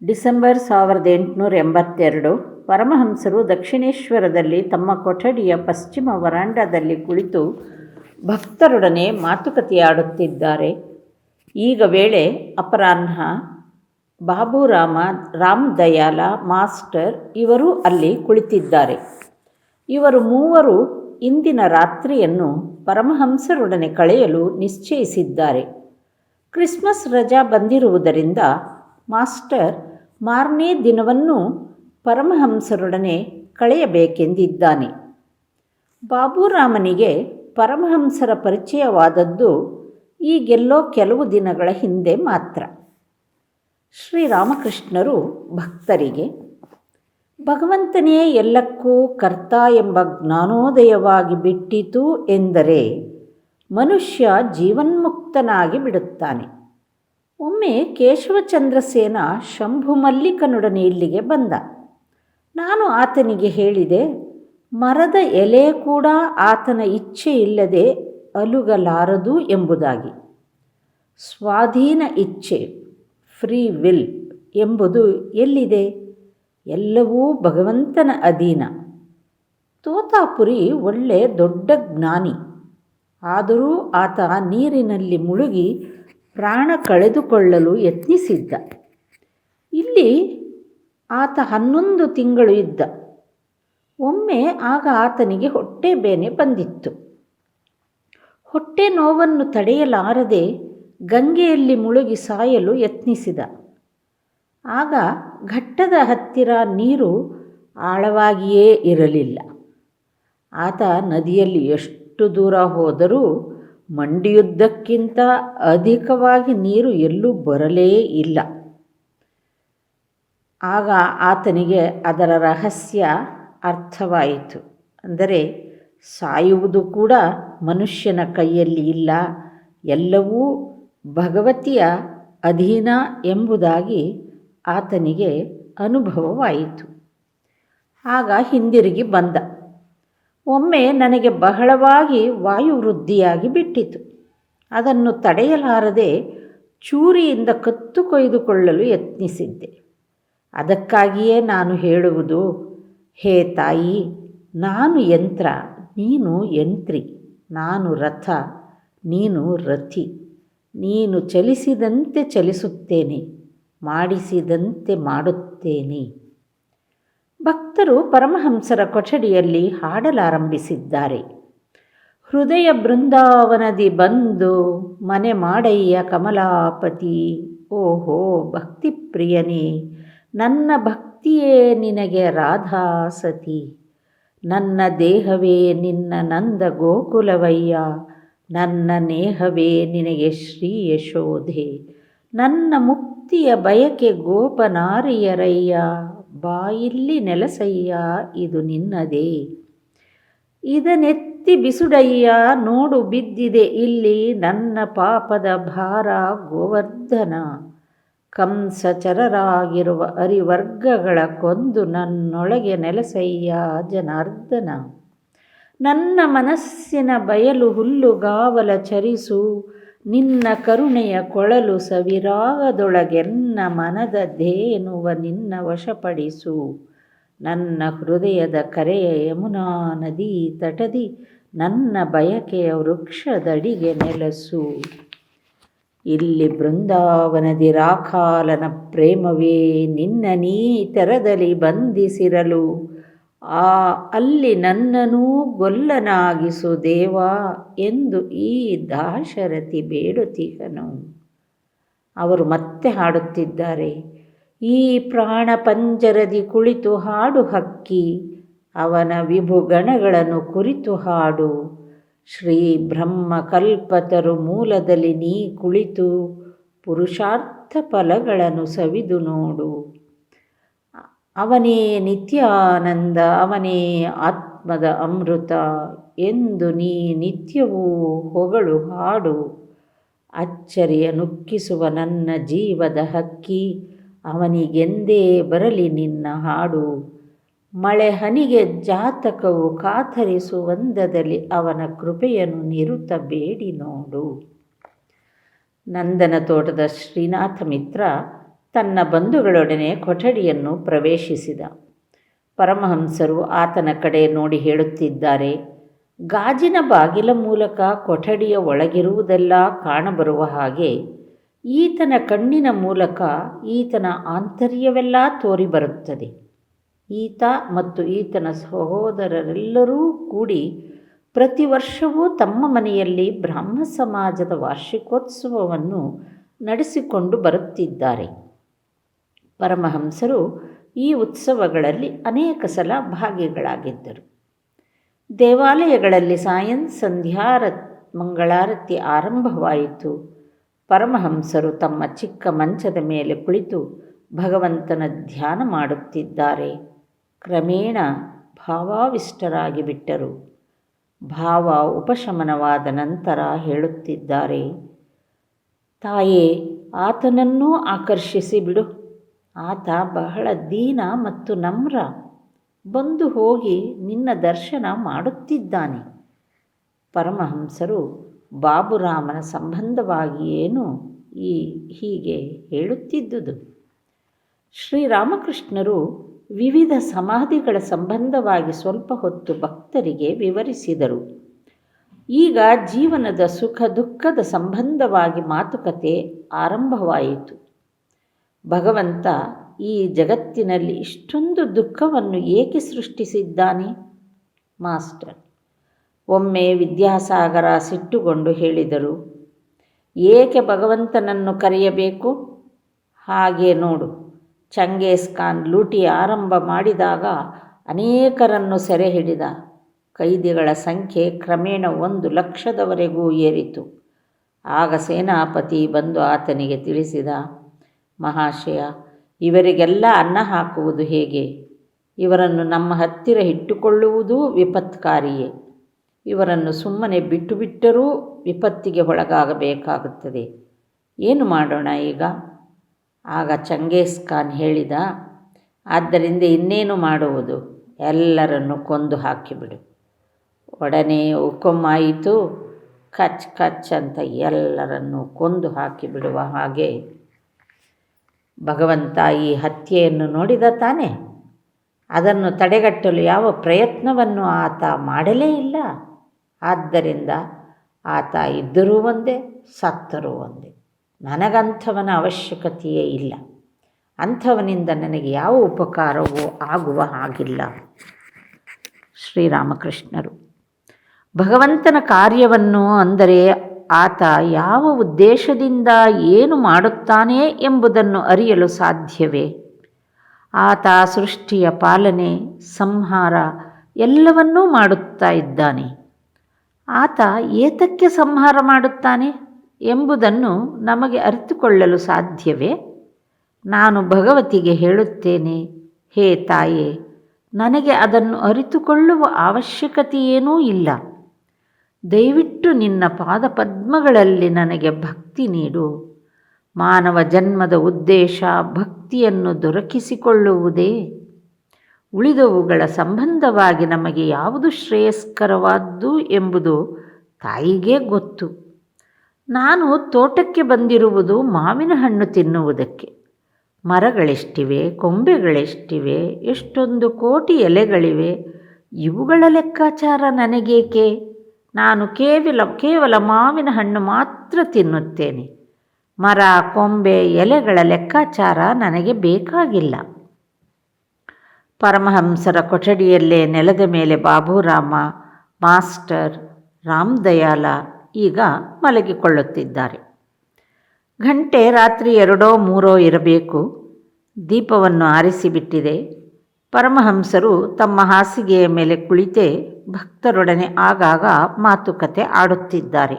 December 1882 ಪರಮಹಂಸರು ದಕ್ಷಿಣೇಶ್ವರದಲ್ಲಿ ತಮ್ಮ ಕೊಠಡಿಯ ಪಶ್ಚಿಮ ವರಾಂಡದಲ್ಲಿ ಕುಳಿತು ಭಕ್ತರೊಡನೆ ಮಾತುಕತೆಯಾಡುತ್ತಿದ್ದಾರೆ. ಈಗ ವೇಳೆ ಅಪರಾಹ್ನ. ಬಾಬುರಾಮ, ರಾಮದಯಾಲ, ಮಾಸ್ಟರ್ ಇವರೂ ಅಲ್ಲಿ ಕುಳಿತಿದ್ದಾರೆ. ಇವರು ಮೂವರು ಇಂದಿನ ರಾತ್ರಿಯನ್ನು ಪರಮಹಂಸರೊಡನೆ ಕಳೆಯಲು ನಿಶ್ಚಯಿಸಿದ್ದಾರೆ. ಕ್ರಿಸ್ಮಸ್ ರಜಾ ಬಂದಿರುವುದರಿಂದ ಮಾಸ್ಟರ್ ಮಾರನೇ ದಿನವನ್ನು ಪರಮಹಂಸರೊಡನೆ ಕಳೆಯಬೇಕೆಂದಿದ್ದಾನೆ. ಬಾಬುರಾಮನಿಗೆ ಪರಮಹಂಸರ ಪರಿಚಯವಾದದ್ದು ಈಗೆಲ್ಲೋ ಕೆಲವು ದಿನಗಳ ಹಿಂದೆ ಮಾತ್ರ. ಶ್ರೀರಾಮಕೃಷ್ಣರು ಭಕ್ತರಿಗೆ, ಭಗವಂತನೇ ಎಲ್ಲಕ್ಕೂ ಕರ್ತ ಎಂಬ ಜ್ಞಾನೋದಯವಾಗಿ ಬಿಟ್ಟಿತು ಎಂದರೆ ಮನುಷ್ಯ ಜೀವನ್ಮುಕ್ತನಾಗಿ ಬಿಡುತ್ತಾನೆ. ಒಮ್ಮೆ ಕೇಶವಚಂದ್ರಸೇನ ಶಂಭುಮಲ್ಲಿಕನೊಡನೆ ಇಲ್ಲಿಗೆ ಬಂದ. ನಾನು ಆತನಿಗೆ ಹೇಳಿದೆ, ಮರದ ಎಲೆ ಕೂಡ ಆತನ ಇಚ್ಛೆ ಇಲ್ಲದೆ ಅಲುಗಲಾರದು ಎಂಬುದಾಗಿ. ಸ್ವಾಧೀನ ಇಚ್ಛೆ, ಫ್ರೀ ವಿಲ್ ಎಂಬುದು ಎಲ್ಲಿದೆ? ಎಲ್ಲವೂ ಭಗವಂತನ ಅಧೀನ. ತೋತಾಪುರಿ ಒಳ್ಳೆ ದೊಡ್ಡ ಜ್ಞಾನಿ. ಆದರೂ ಆತ ನೀರಿನಲ್ಲಿ ಮುಳುಗಿ ಪ್ರಾಣ ಕಳೆದುಕೊಳ್ಳಲು ಯತ್ನಿಸಿದ್ದ. ಇಲ್ಲಿ ಆತ 11 ತಿಂಗಳು ಇದ್ದ. ಒಮ್ಮೆ ಆಗ ಆತನಿಗೆ ಹೊಟ್ಟೆ ಬೇನೆ ಬಂದಿತ್ತು. ಹೊಟ್ಟೆ ನೋವನ್ನು ತಡೆಯಲಾರದೆ ಗಂಗೆಯಲ್ಲಿ ಮುಳುಗಿ ಸಾಯಲು ಯತ್ನಿಸಿದ. ಆಗ ಘಟ್ಟದ ಹತ್ತಿರ ನೀರು ಆಳವಾಗಿಯೇ ಇರಲಿಲ್ಲ. ಆತ ನದಿಯಲ್ಲಿ ಎಷ್ಟು ದೂರ ಹೋದರೂ ಮಂಡಿಯುದ್ದಕ್ಕಿಂತ ಅಧಿಕವಾಗಿ ನೀರು ಎಲ್ಲೂ ಬರಲೇ ಇಲ್ಲ. ಆಗ ಆತನಿಗೆ ಅದರ ರಹಸ್ಯ ಅರ್ಥವಾಯಿತು. ಅಂದರೆ ಸಾಯುವುದು ಕೂಡ ಮನುಷ್ಯನ ಕೈಯಲ್ಲಿ ಇಲ್ಲ, ಎಲ್ಲವೂ ಭಗವತಿಯ ಅಧೀನ ಎಂಬುದಾಗಿ ಆತನಿಗೆ ಅನುಭವವಾಯಿತು. ಆಗ ಹಿಂದಿರುಗಿ ಬಂದ. ಒಮ್ಮೆ ನನಗೆ ಬಹಳವಾಗಿ ವಾಯುವೃದ್ಧಿಯಾಗಿ ಬಿಟ್ಟಿತು. ಅದನ್ನು ತಡೆಯಲಾರದೆ ಚೂರಿಯಿಂದ ಕತ್ತು ಕೊಯ್ದುಕೊಳ್ಳಲು ಯತ್ನಿಸಿದ್ದೆ. ಅದಕ್ಕಾಗಿಯೇ ನಾನು ಹೇಳುವುದು, ಹೇ ತಾಯಿ, ನಾನು ಯಂತ್ರ, ನೀನು ಯಂತ್ರಿ. ನಾನು ರಥ, ನೀನು ರಥಿ. ನೀನು ಚಲಿಸಿದಂತೆ ಚಲಿಸುತ್ತೇನೆ, ಮಾಡಿಸಿದಂತೆ ಮಾಡುತ್ತೇನೆ. ಭಕ್ತರು ಪರಮಹಂಸರ ಕೊಠಡಿಯಲ್ಲಿ ಹಾಡಲಾರಂಭಿಸಿದ್ದಾರೆ. ಹೃದಯ ಬೃಂದಾವನದಿ ಬಂದು ಮನೆ ಮಾಡಯ್ಯ ಕಮಲಾಪತಿ. ಓಹೋ ಭಕ್ತಿಪ್ರಿಯನೇ, ನನ್ನ ಭಕ್ತಿಯೇ ನಿನಗೆ ರಾಧಾಸತಿ. ನನ್ನ ದೇಹವೇ ನಿನ್ನ ನಂದ ಗೋಕುಲವಯ್ಯ, ನನ್ನ ನೇಹವೇ ನಿನಗೆ ಶ್ರೀ ಯಶೋಧೆ. ನನ್ನ ಮುಕ್ತಿಯ ಬಯಕೆ ಗೋಪನಾರಿಯರಯ್ಯ, ಬಾಯಿಲ್ಲಿ ನೆಲಸಯ್ಯ ಇದು ನಿನ್ನದೇ. ಇದನೆತ್ತಿ ಬಿಸುಡಯ್ಯ, ನೋಡು ಬಿದ್ದಿದೆ ಇಲ್ಲಿ ನನ್ನ ಪಾಪದ ಭಾರ ಗೋವರ್ಧನ. ಕಂಸಚರರಾಗಿರುವ ಅರಿವರ್ಗಗಳ ಕೊಂದು ನನ್ನೊಳಗೆ ನೆಲಸಯ್ಯ ಜನಾರ್ದನ. ನನ್ನ ಮನಸ್ಸಿನ ಬಯಲು ಹುಲ್ಲುಗಾವಲ ಚರಿಸು, ನಿನ್ನ ಕರುಣೆಯ ಕೊಳಲು ಸವಿರಾಗದೊಳಗೆನ್ನ ಮನದ ಧೇನುವ ನಿನ್ನ ವಶಪಡಿಸು. ನನ್ನ ಹೃದಯದ ಕರೆಯ ಯಮುನಾ ನದಿ ತಟದಿ ನನ್ನ ಬಯಕೆಯ ವೃಕ್ಷದಡಿಗೆ ನೆಲಸು. ಇಲ್ಲಿ ಬೃಂದಾವನದಿ ರಾಖಾಲನ ಪ್ರೇಮವೇ ನಿನ್ನ ನೀ ತೆರದಲ್ಲಿ ಬಂಧಿಸಿರಲು. ಅಲ್ಲಿ ನನ್ನನೂ ಗೊಲ್ಲನಾಗಿಸು ದೇವಾ ಎಂದು ಈ ದಾಶರಥಿ ಬೇಡುತ್ತಿಹನು. ಅವರು ಮತ್ತೆ ಹಾಡುತ್ತಿದ್ದಾರೆ. ಈ ಪ್ರಾಣ ಪಂಜರದಿ ಕುಳಿತು ಹಾಡು ಹಕ್ಕಿ, ಅವನ ವಿಭುಗಣಗಳನ್ನು ಕುರಿತು ಹಾಡು. ಶ್ರೀ ಬ್ರಹ್ಮ ಕಲ್ಪತರು ಮೂಲದಲ್ಲಿ ನೀ ಕುಳಿತು ಪುರುಷಾರ್ಥ ಫಲಗಳನ್ನು ಸವಿದು ನೋಡು. ಅವನೇ ನಿತ್ಯಾನಂದ, ಅವನೇ ಆತ್ಮದ ಅಮೃತ ಎಂದು ನೀ ನಿತ್ಯವೂ ಹೊಗಳು ಹಾಡು. ಅಚ್ಚರಿಯ ನುಕ್ಕಿಸುವ ನನ್ನ ಜೀವದ ಹಕ್ಕಿ, ಅವನಿಗೆಂದೇ ಬರಲಿ ನಿನ್ನ ಹಾಡು. ಮಳೆ ಹನಿಗೆ ಜಾತಕವು ಕಾತರಿಸುವಂದದಲ್ಲಿ ಅವನ ಕೃಪೆಯನ್ನು ನಿರುತ ಬೇಡಿ ನೋಡು. ನಂದನ ತೋಟದ ಶ್ರೀನಾಥ ಮಿತ್ರ ತನ್ನ ಬಂಧುಗಳೊಡನೆ ಕೊಠಡಿಯನ್ನು ಪ್ರವೇಶಿಸಿದ. ಪರಮಹಂಸರು ಆತನ ಕಡೆ ನೋಡಿ ಹೇಳುತ್ತಿದ್ದಾರೆ, ಗಾಜಿನ ಬಾಗಿಲ ಮೂಲಕ ಕೊಠಡಿಯ ಒಳಗಿರುವುದೆಲ್ಲ ಕಾಣಬರುವ ಹಾಗೆ ಈತನ ಕಣ್ಣಿನ ಮೂಲಕ ಈತನ ಆಂತರ್ಯವೆಲ್ಲ ತೋರಿಬರುತ್ತದೆ. ಈತ ಮತ್ತು ಈತನ ಸಹೋದರರೆಲ್ಲರೂ ಕೂಡಿ ಪ್ರತಿ ವರ್ಷವೂ ತಮ್ಮ ಮನೆಯಲ್ಲಿ ಬ್ರಾಹ್ಮ ಸಮಾಜದ ವಾರ್ಷಿಕೋತ್ಸವವನ್ನು ನಡೆಸಿಕೊಂಡು ಬರುತ್ತಿದ್ದಾರೆ. ಪರಮಹಂಸರು ಈ ಉತ್ಸವಗಳಲ್ಲಿ ಅನೇಕ ಸಲ ಭಾಗಿಗಳಾಗಿದ್ದರು. ದೇವಾಲಯಗಳಲ್ಲಿ ಸಂಧ್ಯಾ ಮಂಗಳಾರತಿ ಆರಂಭವಾಯಿತು. ಪರಮಹಂಸರು ತಮ್ಮ ಚಿಕ್ಕ ಮಂಚದ ಮೇಲೆ ಕುಳಿತು ಭಗವಂತನ ಧ್ಯಾನ ಮಾಡುತ್ತಿದ್ದಾರೆ. ಕ್ರಮೇಣ ಭಾವಾವಿಷ್ಟರಾಗಿ ಬಿಟ್ಟರು. ಭಾವ ಉಪಶಮನವಾದ ನಂತರ ಹೇಳುತ್ತಿದ್ದಾರೆ, ತಾಯೇ, ಆತನನ್ನೂ ಆಕರ್ಷಿಸಿ ಬಿಡು. ಆತ ಬಹಳ ದೀನ ಮತ್ತು ನಮ್ರ. ಬಂದು ಹೋಗಿ ನಿನ್ನ ದರ್ಶನ ಮಾಡುತ್ತಿದ್ದಾನೆ. ಪರಮಹಂಸರು ಬಾಬುರಾಮನ ಸಂಬಂಧವಾಗಿಯೇನು ಹೀಗೆ ಹೇಳುತ್ತಿದ್ದುದು. ಶ್ರೀರಾಮಕೃಷ್ಣರು ವಿವಿಧ ಸಮಾಧಿಗಳ ಸಂಬಂಧವಾಗಿ ಸ್ವಲ್ಪ ಹೊತ್ತು ಭಕ್ತರಿಗೆ ವಿವರಿಸಿದರು. ಈಗ ಜೀವನದ ಸುಖ ದುಃಖದ ಸಂಬಂಧವಾಗಿ ಮಾತುಕತೆ ಆರಂಭವಾಯಿತು. ಭಗವಂತ ಈ ಜಗತ್ತಿನಲ್ಲಿ ಇಷ್ಟೊಂದು ದುಃಖವನ್ನು ಏಕೆ ಸೃಷ್ಟಿಸಿದ್ದಾನೆ? ಮಾಸ್ಟರ್ ಒಮ್ಮೆ ವಿದ್ಯಾಸಾಗರ ಸಿಟ್ಟುಗೊಂಡು ಹೇಳಿದರು, ಏಕೆ ಭಗವಂತನನ್ನು ಕರೆಯಬೇಕು? ಹಾಗೆ ನೋಡು, ಚಂಗೇಜ್ ಖಾನ್ ಲೂಟಿ ಆರಂಭ ಮಾಡಿದಾಗ ಅನೇಕರನ್ನು ಸೆರೆ ಹಿಡಿದ. ಕೈದಿಗಳ ಸಂಖ್ಯೆ ಕ್ರಮೇಣ 1,00,000ದವರೆಗೂ ಏರಿತು. ಆಗ ಸೇನಾಪತಿ ಬಂದು ಆತನಿಗೆ ತಿಳಿಸಿದ, ಮಹಾಶಯ, ಇವರಿಗೆಲ್ಲ ಅನ್ನ ಹಾಕುವುದು ಹೇಗೆ? ಇವರನ್ನು ನಮ್ಮ ಹತ್ತಿರ ಇಟ್ಟುಕೊಳ್ಳುವುದೂ ವಿಪತ್ಕಾರಿಯೇ. ಇವರನ್ನು ಸುಮ್ಮನೆ ಬಿಟ್ಟರೂ ವಿಪತ್ತಿಗೆ ಒಳಗಾಗಬೇಕಾಗುತ್ತದೆ. ಏನು ಮಾಡೋಣ ಈಗ? ಆಗ ಚಂಗೇಜ್ ಖಾನ್ ಹೇಳಿದ, ಆದ್ದರಿಂದ ಇನ್ನೇನು ಮಾಡುವುದು? ಎಲ್ಲರನ್ನು ಕೊಂದು ಹಾಕಿಬಿಡು. ಒಡನೆ ಹುಕುಮಾಯಿತು. ಕಚ್ ಕಚ್ ಅಂತ ಎಲ್ಲರನ್ನು ಕೊಂದು ಹಾಕಿಬಿಡುವ ಹಾಗೆ. ಭಗವಂತ ಈ ಹತ್ಯೆಯನ್ನು ನೋಡಿದ ತಾನೆ? ಅದನ್ನು ತಡೆಗಟ್ಟಲು ಯಾವ ಪ್ರಯತ್ನವನ್ನು ಆತ ಮಾಡಲೇ ಇಲ್ಲ. ಆದ್ದರಿಂದ ಆತ ಇದ್ದರೂ ಒಂದೇ, ಸತ್ತರೂ ಒಂದೇ. ನನಗಂಥವನ ಅವಶ್ಯಕತೆಯೇ ಇಲ್ಲ. ಅಂಥವನಿಂದ ನನಗೆ ಯಾವ ಉಪಕಾರವೂ ಆಗುವ ಹಾಗಿಲ್ಲ. ಶ್ರೀರಾಮಕೃಷ್ಣರು ಭಗವಂತನ ಕಾರ್ಯವನ್ನು, ಅಂದರೆ ಆತ ಯಾವ ಉದ್ದೇಶದಿಂದ ಏನು ಮಾಡುತ್ತಾನೆ ಎಂಬುದನ್ನು ಅರಿಯಲು ಸಾಧ್ಯವೇ? ಆತ ಸೃಷ್ಟಿಯ ಪಾಲನೆ, ಸಂಹಾರ ಎಲ್ಲವನ್ನೂ ಮಾಡುತ್ತಾ ಇದ್ದಾನೆ. ಆತ ಏತಕ್ಕೆ ಸಂಹಾರ ಮಾಡುತ್ತಾನೆ ಎಂಬುದನ್ನು ನಮಗೆ ಅರಿತುಕೊಳ್ಳಲು ಸಾಧ್ಯವೇ? ನಾನು ಭಗವತಿಗೆ ಹೇಳುತ್ತೇನೆ, ಹೇ ತಾಯೇ, ನನಗೆ ಅದನ್ನು ಅರಿತುಕೊಳ್ಳುವ ಅವಶ್ಯಕತೆಯೇನೂ ಇಲ್ಲ. ದಯವಿಟ್ಟು ನಿನ್ನ ಪಾದಪದ್ಮಗಳಲ್ಲಿ ನನಗೆ ಭಕ್ತಿ ನೀಡು. ಮಾನವ ಜನ್ಮದ ಉದ್ದೇಶ ಭಕ್ತಿಯನ್ನು ದೊರಕಿಸಿಕೊಳ್ಳುವುದೇ. ಉಳಿದವುಗಳ ಸಂಬಂಧವಾಗಿ ನಮಗೆ ಯಾವುದು ಶ್ರೇಯಸ್ಕರವಾದ್ದು ಎಂಬುದು ತಾಯಿಗೇ ಗೊತ್ತು. ನಾನು ತೋಟಕ್ಕೆ ಬಂದಿರುವುದು ಮಾವಿನ ಹಣ್ಣು ತಿನ್ನುವುದಕ್ಕೆ. ಮರಗಳೆಷ್ಟಿವೆ, ಕೊಂಬೆಗಳೆಷ್ಟಿವೆ, ಎಷ್ಟೊಂದು ಕೋಟಿ ಎಲೆಗಳಿವೆ. ಇವುಗಳ ಲೆಕ್ಕಾಚಾರ ನನಗೇಕೆ? ನಾನು ಕೇವಲ ಮಾವಿನ ಹಣ್ಣು ಮಾತ್ರ ತಿನ್ನುತ್ತೇನೆ. ಮರ, ಕೊಂಬೆ, ಎಲೆಗಳ ಲೆಕ್ಕಾಚಾರ ನನಗೆ ಬೇಕಾಗಿಲ್ಲ. ಪರಮಹಂಸರ ಕೊಠಡಿಯಲ್ಲೇ ನೆಲದ ಮೇಲೆ ಬಾಬುರಾಮ, ಮಾಸ್ಟರ್, ರಾಮದಯಾಲ ಈಗ ಮಲಗಿಕೊಳ್ಳುತ್ತಿದ್ದಾರೆ. ಗಂಟೆ ರಾತ್ರಿ 2-3 ಇರಬೇಕು. ದೀಪವನ್ನು ಆರಿಸಿಬಿಟ್ಟಿದೆ. ಪರಮಹಂಸರು ತಮ್ಮ ಹಾಸಿಗೆಯ ಮೇಲೆ ಕುಳಿತೇ ಭಕ್ತರೊಡನೆ ಆಗಾಗ ಮಾತುಕತೆ ಆಡುತ್ತಿದ್ದಾರೆ.